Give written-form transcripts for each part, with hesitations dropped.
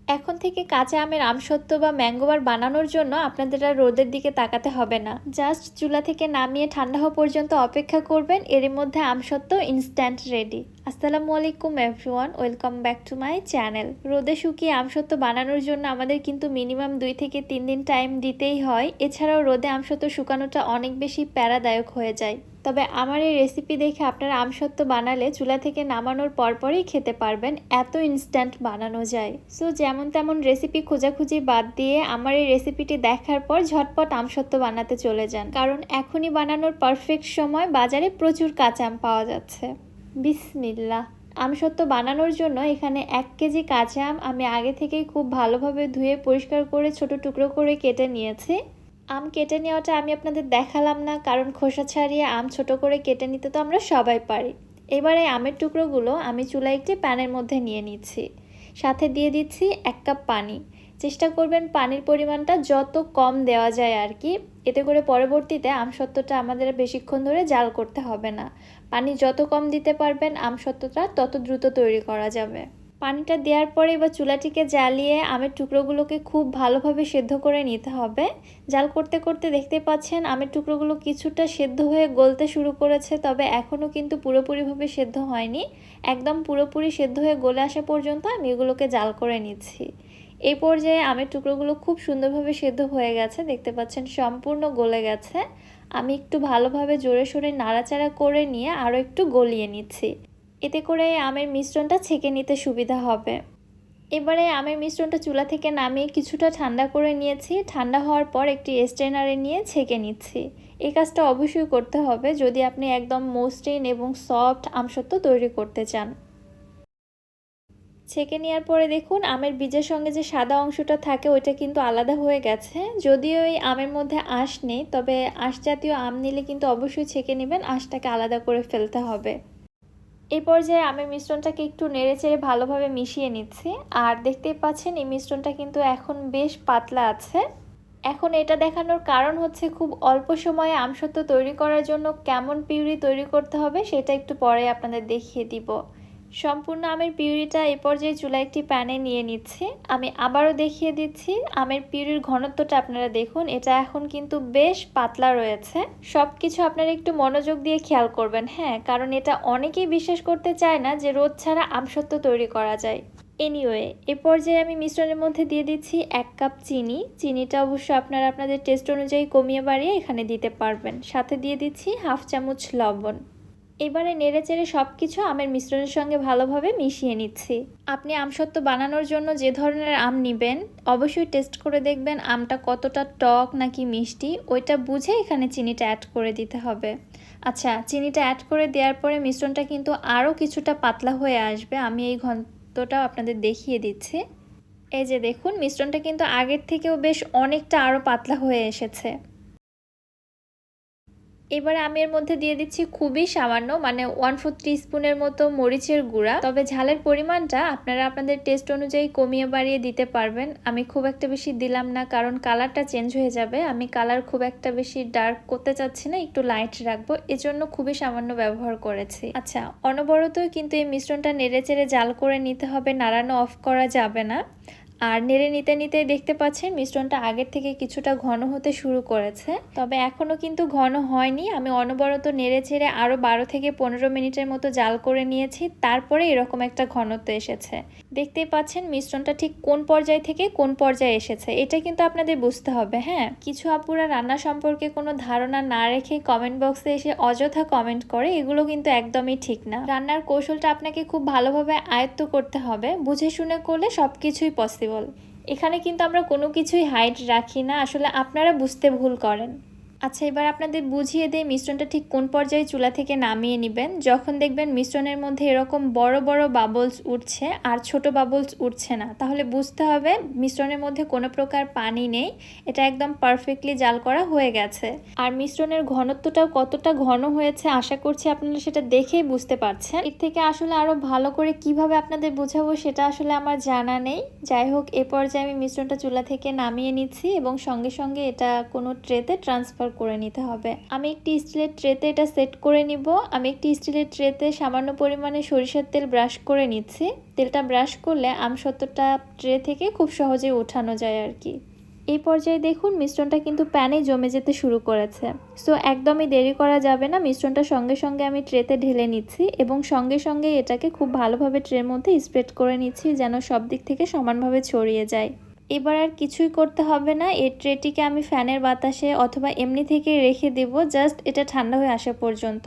এখন থেকে কাঁচা আমের আমসত্ত্ব বা ম্যাঙ্গোবার বানানোর জন্য আপনাদের আর রোদের দিকে তাকাতে হবে না। জাস্ট চুলা থেকে নামিয়ে ঠান্ডা হওয়া পর্যন্ত অপেক্ষা করবেন, এরই মধ্যে আমসত্ত্ব ইনস্ট্যান্ট রেডি। আসসালামু আলাইকুম everyone, welcome back to my channel. রোদে শুকিয়ে আমসত্ত্ব বানানোর জন্য আমাদের কিন্তু মিনিমাম 2 থেকে 3 দিন টাইম দিতেই হয়। এছাড়াও রোদে আমসত্ত্ব শুকানোটা অনেক বেশি প্যারাদায়ক হয়ে যায়। তবে আমার এই রেসিপি দেখে আপনারা আমসত্ত্ব বানালে চুলা থেকে নামানোর পরপরই খেতে পারবেন, এত ইনস্ট্যান্ট বানানো যায়। সো যেমন তেমন রেসিপি খোঁজাখুঁজি বাদ দিয়ে আমার এই রেসিপিটি দেখার পর ঝটপট আমসত্ত্ব বানাতে চলে যান, কারণ এখনই বানানোর পারফেক্ট সময়, বাজারে প্রচুর কাঁচা আম পাওয়া যাচ্ছে। বিসমিল্লাহ। আমসত্ত্ব বানানোর জন্য এখানে 1 কেজি কাঁচা আম আমি আগে থেকেই খুব ভালোভাবে ধুয়ে পরিষ্কার করে ছোট টুকরো করে কেটে নিয়েছি। আম কেটে নেওয়াটা আমি আপনাদের দেখালাম না, কারণ খোসা ছাড়িয়ে আম ছোট করে কেটে নিতে তো আমরা সবাই পারি। এবারে আমের টুকরোগুলো আমি চুলায় একটি প্যানের মধ্যে নিয়ে নিচ্ছি। সাথে দিয়ে দিচ্ছি 1 কাপ পানি। চেষ্টা করবেন পানির পরিমাণটা যত কম দেওয়া যায় আর কি, এতে করে পরবর্তীতে আমসত্ত্বটা আমাদের বেশিক্ষণ ধরে জাল করতে হবে না। পানি যত কম দিতে পারবেন আমসত্ত্বটা তত দ্রুত তৈরি করা যাবে। পানিটা দেওয়ার পরে এবার চুলাটিকে জ্বালিয়ে আমের টুকরোগুলোকে খুব ভালোভাবে সেদ্ধ করে নিতে হবে। জাল করতে করতে দেখতে পাচ্ছেন আমের টুকরোগুলো কিছুটা সেদ্ধ হয়ে গলতে শুরু করেছে, তবে এখনও কিন্তু পুরোপুরিভাবে সেদ্ধ হয়নি। একদম পুরোপুরি সেদ্ধ হয়ে গলে আসা পর্যন্ত আমি এগুলোকে জাল করে নিচ্ছি। এই পর্যায়ে আমের টুকরোগুলো খুব সুন্দরভাবে সেদ্ধ হয়ে গেছে, দেখতে পাচ্ছেন সম্পূর্ণ গলে গেছে। আমি একটু ভালোভাবে জোরে সোরে নাড়াচাড়া করে নিয়ে আরও একটু গলিয়ে নিচ্ছি, এতে করে আমের মিশ্রণটা ছেঁকে নিতে সুবিধা হবে। এবারে আমের মিশ্রণটা চুলা থেকে নামিয়ে কিছুটা ঠান্ডা করে নিয়েছি। ঠান্ডা হওয়ার পর একটি স্ট্রেনারে নিয়ে ছেঁকে নিচ্ছি। এই কাজটা অবশ্যই করতে হবে যদি আপনি একদম মসৃণ এবং সফট আমসত্ত্ব তৈরি করতে চান। ছেঁকে নেওয়ার পরে দেখুন আমের বীজের সঙ্গে যে সাদা অংশটা থাকে ওইটা কিন্তু আলাদা হয়ে গেছে। যদিও এই আমের মধ্যে আঁশ নেই, তবে আঁশ জাতীয় আম নিলে কিন্তু অবশ্যই ছেঁকে নেবেন, আঁশটাকে আলাদা করে ফেলতে হবে। এই পর্যায়ে আমের মিশ্রণটাকে একটু নেড়েচেড়ে ভালোভাবে মিশিয়ে নিচ্ছি। আর দেখতেই পাচ্ছেন এই মিশ্রণটা কিন্তু এখন বেশ পাতলা আছে। এখন এটা দেখানোর কারণ হচ্ছে খুব অল্প সময়ে আমসত্ত্ব তৈরি করার জন্য কেমন পিউরি তৈরি করতে হবে সেটা একটু পরে আপনাদের দেখিয়ে দিব। সম্পূর্ণ আমের পিউরিটা এই পর্যায়ে চুলা একটি প্যানে নিয়ে নিচ্ছি। আমি আবারও দেখিয়ে দিচ্ছি আমের পিউরির ঘনত্বটা আপনারা দেখুন, এটা এখন কিন্তু বেশ পাতলা রয়েছে। সব কিছু আপনারা একটু মনোযোগ দিয়ে খেয়াল করবেন, হ্যাঁ, কারণ এটা অনেকেই বিশ্বাস করতে চায় না যে রোদ ছাড়া আমসত্ত্ব তৈরি করা যায়। এনিওয়ে, এ পর্যায়ে আমি মিশ্রণের মধ্যে দিয়ে দিচ্ছি 1 কাপ চিনি। চিনিটা অবশ্য আপনারা আপনাদের টেস্ট অনুযায়ী কমিয়ে বাড়িয়ে এখানে দিতে পারবেন। সাথে দিয়ে দিচ্ছি 1/2 চামচ লবণ। এবারে নেড়েচেড়ে সব কিছু আমের মিশ্রণের সঙ্গে ভালোভাবে মিশিয়ে নিচ্ছি। আপনি আমসত্ত্ব বানানোর জন্য যে ধরনের আম নেবেন অবশ্যই টেস্ট করে দেখবেন আমটা কতটা টক নাকি মিষ্টি, ওইটা বুঝে এখানে চিনিটা অ্যাড করে দিতে হবে। আচ্ছা, চিনিটা অ্যাড করে দেওয়ার পরে মিশ্রণটা কিন্তু আরও কিছুটা পাতলা হয়ে আসবে। আমি এই ঘনত্বটাও আপনাদের দেখিয়ে দিচ্ছি। এই যে দেখুন মিশ্রণটা কিন্তু আগের থেকেও বেশ অনেকটা আরও পাতলা হয়ে এসেছে। এবারে আমি এর মধ্যে দিয়ে দিচ্ছি খুবই সামান্য, মানে 1/4 টিস্পুনের মতো মরিচের গুঁড়া। তবে ঝালের পরিমাণটা আপনারা আপনাদের টেস্ট অনুযায়ী কমিয়ে বাড়িয়ে দিতে পারবেন। আমি খুব একটা বেশি দিলাম না, কারণ কালারটা চেঞ্জ হয়ে যাবে। আমি কালার খুব একটা বেশি ডার্ক করতে চাচ্ছি না, একটু লাইট রাখবো, এজন্য খুবই সামান্য ব্যবহার করেছি। আচ্ছা, অনবরতই কিন্তু এই মিশ্রণটা নেড়েচেড়ে জাল করে নিতে হবে, নাড়ানো অফ করা যাবে না। আর নেড়ে নিতে নিতে দেখতে পাচ্ছেন মিশ্রণটা আগের থেকে কিছুটা ঘন হতে শুরু করেছে, তবে এখনও কিন্তু ঘন হয়নি। আমি অনবরত নেড়ে ছেড়ে আরও 12 থেকে 15 মিনিটের মতো জাল করে নিয়েছি, তারপরে এরকম একটা ঘনত্ব এসেছে। দেখতেই পাচ্ছেন মিশ্রণটা ঠিক কোন পর্যায় থেকে কোন পর্যায়ে এসেছে, এটা কিন্তু আপনাদের বুঝতে হবে। হ্যাঁ, কিছু আপুরা রান্না সম্পর্কে কোনো ধারণা না রেখে কমেন্ট বক্সে এসে অযথা কমেন্ট করে, এগুলো কিন্তু একদমই ঠিক না। রান্নার কৌশলটা আপনাকে খুব ভালোভাবে আয়ত্ত করতে হবে, বুঝে শুনে করলে সব কিছুই পসিবল। এখানে কিন্তু আমরা কোনো কিছুই হাইড রাখি না, আসলে আপনারা বুঝতে ভুল করেন। আচ্ছা, এবার আপনাদের বুঝিয়ে দেই মিশ্রণটা ঠিক কোন পর্যায়ে চুলা থেকে নামিয়ে নেবেন। যখন দেখবেন মিশ্রণের মধ্যে এরকম বড় বড় বাবলস উঠছে আর ছোট বাবলস উঠছে না, তাহলে বুঝতে হবে মিশ্রণের মধ্যে কোনো প্রকার পানি নেই, এটা একদম পারফেক্টলি জাল করা হয়ে গেছে। আর মিশ্রণের ঘনত্বটাও কতটা ঘন হয়েছে আশা করছি আপনারা সেটা দেখেই বুঝতে পারছেন। এর থেকে আসলে আরও ভালো করে কিভাবে আপনাদের বোঝাবো সেটা আসলে আমার জানা নেই। যাই হোক, এ পর্যায়ে আমি মিশ্রণটা চুলা থেকে নামিয়ে নিচ্ছি এবং সঙ্গে সঙ্গে এটা কোনো ট্রেতে ট্রান্সফার ট্রান্সফার করে নিতে হবে। আমি একটি স্টিলের ট্রেতে এটা সেট করে নিব। আমি একটি স্টিলের ট্রেতে সামান্য পরিমাণে সরিষার তেল ব্রাশ করে নিচ্ছি। তেলটা ব্রাশ করলে আমসত্ত্বটা ট্রে থেকে খুব সহজেই ওঠানো যায় আর কি। এই পর্যায়ে দেখুন মিশ্রণটা কিন্তু প্যানে জমে যেতে শুরু করেছে। সো একদমই দেরি করা যাবে না, মিশ্রণটা সঙ্গে সঙ্গে আমি ট্রেতে ঢেলে নিচ্ছি এবং সঙ্গে সঙ্গে এটাকে খুব ভালোভাবে ট্রের মধ্যে স্প্রেড করে নিচ্ছি যেন সব দিক থেকে সমানভাবে ছড়িয়ে যায়। এবার আর কিছুই করতে হবে না, এই ট্রেটিকে আমি ফ্যানের বাতাসে অথবা এমনি থেকে রেখে দেব জাস্ট এটা ঠান্ডা হয়ে আসা পর্যন্ত।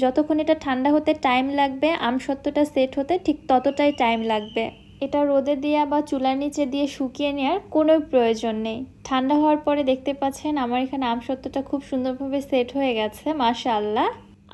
যতক্ষণ এটা ঠান্ডা হতে টাইম লাগবে আমসত্ত্বটা সেট হতে ঠিক ততটাই টাইম লাগবে। এটা রোদে দেওয়া বা চুলার নিচে দিয়ে শুকিয়ে নেওয়ার কোনো প্রয়োজন নেই। ঠান্ডা হওয়ার পরে দেখতে পাচ্ছেন আমার এখানে আমসত্ত্বটা খুব সুন্দরভাবে সেট হয়ে গেছে মাশাআল্লাহ।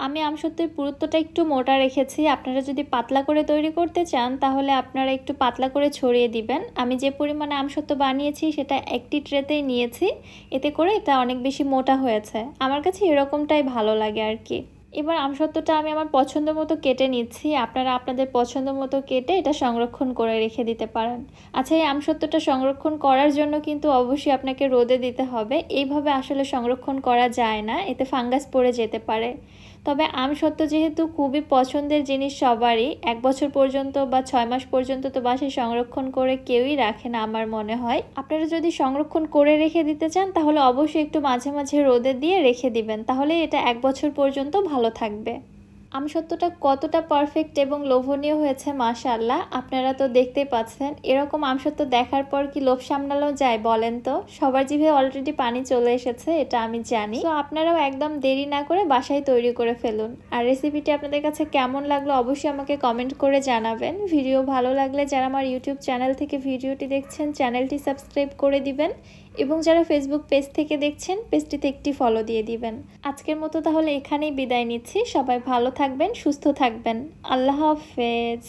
আমি আমসত্ত্বের পুরুত্বটা একটু মোটা রেখেছি, আপনারা যদি পাতলা করে তৈরি করতে চান তাহলে আপনারা একটু পাতলা করে ছড়িয়ে দিবেন। আমি যে পরিমাণে আমসত্ত্ব বানিয়েছি সেটা একটি ট্রেতেই নিয়েছি, এতে করে এটা অনেক বেশি মোটা হয়েছে। আমার কাছে এরকমটাই ভালো লাগে আর কি। এবার আমসত্ত্বটা আমি আমার পছন্দ মতো কেটে নিচ্ছি, আপনারা আপনাদের পছন্দ মতো কেটে এটা সংরক্ষণ করে রেখে দিতে পারেন। আচ্ছা, এই আমসত্ত্বটা সংরক্ষণ করার জন্য কিন্তু অবশ্যই আপনাকে রোদে দিতে হবে, এইভাবে আসলে সংরক্ষণ করা যায় না, এতে ফাঙ্গাস পড়ে যেতে পারে। তবে আমসত্ত্ব যেহেতু খুবই পছন্দের জিনিস সবারই, 1 বছর পর্যন্ত বা 6 মাস পর্যন্ত তো বাসায় সংরক্ষণ করে কেউই রাখে না আমার মনে হয়। আপনারা যদি সংরক্ষণ করে রেখে দিতে চান তাহলে অবশ্যই একটু মাঝে মাঝে রোদে দিয়ে রেখে দিবেন, তাহলে এটা 1 বছর পর্যন্ত ভালো থাকবে। আমসত্ত্বটা কতটা পারফেক্ট এবং লোভনীয় হয়েছে মাশাআল্লাহ, আপনারা তো দেখতেই পাচ্ছেন। এরকম আমসত্ত্ব দেখার পর কি লোভ সামলানো যায় বলেন তো? সবার জিভে অলরেডি পানি চলে এসেছে, এটা আমি জানি। তো আপনারাও একদম দেরি না করে বাসায় তৈরি করে ফেলুন। আর রেসিপিটি আপনাদের কাছে কেমন লাগলো অবশ্যই আমাকে কমেন্ট করে জানাবেন। ভিডিও ভালো লাগলে যারা আমার ইউটিউব চ্যানেল থেকে ভিডিওটি দেখছেন চ্যানেলটি সাবস্ক্রাইব করে দিবেন এবং যারা ফেসবুক পেজ থেকে দেখছেন পেজটিতে একটি ফলো দিয়ে দিবেন। আজকের মতো তাহলে এখানেই বিদায় নিচ্ছি। সবাই ভালো থাকবেন, সুস্থ থাকবেন। আল্লাহ হাফেজ।